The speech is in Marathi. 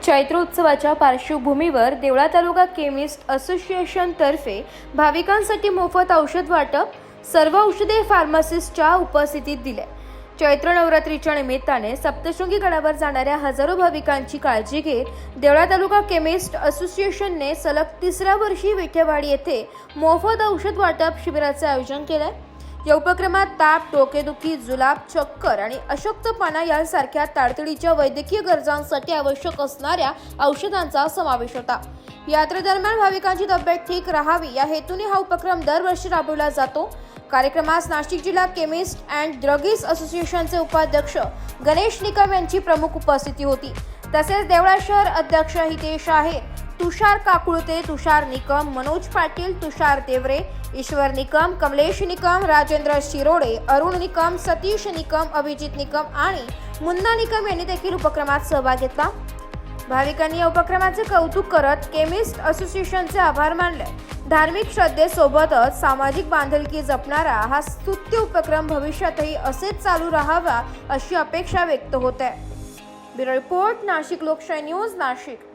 चैत्रोत्सवाच्या पार्श्वभूमीवर देवळा तालुका केमिस्ट असोसिएशन तर्फे भाविकांसाठी मोफत औषध वाटप सर्व औषधे फार्मासिस्टच्या उपस्थितीत दिले। चैत्र नवरात्रीच्या निमित्ताने सप्तशृंगी गडावर जाणाऱ्या हजारो भाविकांची काळजी घेत देवळा तालुका केमिस्ट असोसिएशनने सलग तिसऱ्या वर्षी विठेवाडी येथे मोफत औषध वाटप शिबिराचे आयोजन केले। या उपक्रमात ताप, डोकेदुखी, जुलाब, चक्कर आणि अशक्तपणा यासारख्या तातडीच्या वैद्यकीय गरजांसाठी आवश्यक असणाऱ्या औषधांचा समावेश होता। यात्रेदरम्यान भाविकांची तब्येत ठीक राहावी या हेतूने हा उपक्रम दरवर्षी राबवला जातो। कार्यक्रमास नाशिक जिल्हा केमिस्ट अँड ड्रगिस्ट असोसिएशनचे उपाध्यक्ष गणेश निकम यांची प्रमुख उपस्थिती होती। तसेच देवळा शहर अध्यक्ष हितेश आहे, तुषार काकुळते, तुषार निकम, मनोज पाटील, तुषार देवरे, ईश्वर निकम, कमलेश निकम, राजेंद्र शिरोडे, अरुण निकम, सतीश निकम, अभिजित निकम आणि मुन्ना निकम यांनी देखील उपक्रमात सहभाग घेतला। भाविकांनी या उपक्रमाचे कौतुक करत केमिस्ट असोसिएशनचे आभार मानले। धार्मिक श्रद्धेसोबतच सामाजिक बांधिलकी जपणारा हा स्तुत्य उपक्रम भविष्यातही असेच चालू राहावा अशी अपेक्षा व्यक्त होत आहे। ब्युरो रिपोर्ट, नाशिक लोकशाही न्यूज, नाशिक।